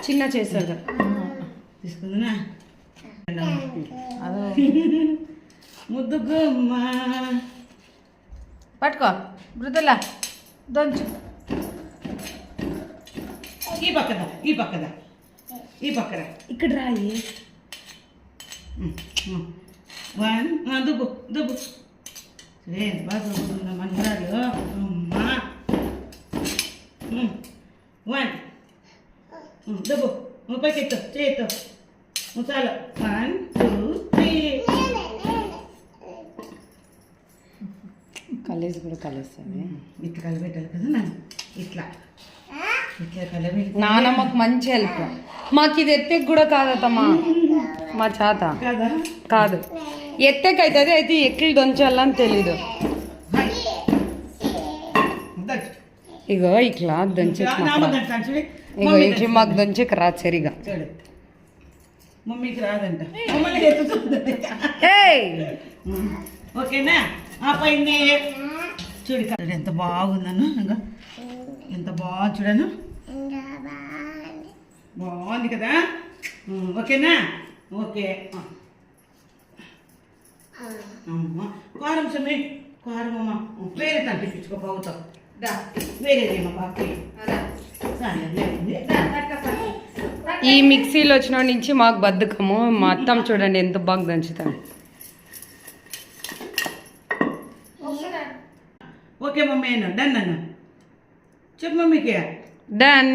చిన్న చేశాడు తీసుకుందా అదో ముద్దుగుమ్మ పట్టుకో మృదులా దొంచు ఈ పక్కదా ఈ పక్కదా ఈ పక్కదా ఇక్కడ రాయి వన్ దుబ్బు దుబ్బు సరే బాగా దుబ్బుతున్నా మనరాలు అమ్మా వన్ దుబ్బు పైకెత్తు చేయొద్దు చాలా 1 2 3 కలిసి కూడా కలుస్తుంది ఇట్లా కలబెట్టాలి కదా నన్ను ఇట్లా ఇట్లా కలబెట్టి నానమ్మకు మంచి హెల్ప్ మాకు ఇది ఎత్తెకి కూడా కాదమ్మా మా చేత కదా కాదు ఎత్తెకి అవుతుంది అయితే ఎక్కిలు దొంచాలని తెలీదు ఇగో ఇట్లా దొంచి ఇగో ఇట్లా మాకు దొంచికి రాదు సరిగా చూడు మమ్మీకి రాదంట మమ్మల్ని ఎత్తుతుంది ఓకేనా ఆ పైన చూడు చూడు ఎంత బాగుందను ఇంకా ఎంత బాగా చూడను బాగుంది కదా ఓకేనా ఓకే అమ్మ కారం సమీ కారం అమ్మ వేరే తగ్గించుకో బాగుతావు దా వేరేదేమో బాగా ఈ మిక్సీలో వచ్చిన నుంచి మాకు బద్ధకము మా అత్తం చూడండి ఎంత బాగా దంచుతాం ఓకే మమ్మీ అన్న డన్ అన్న చెప్పు మమ్మీకి డన్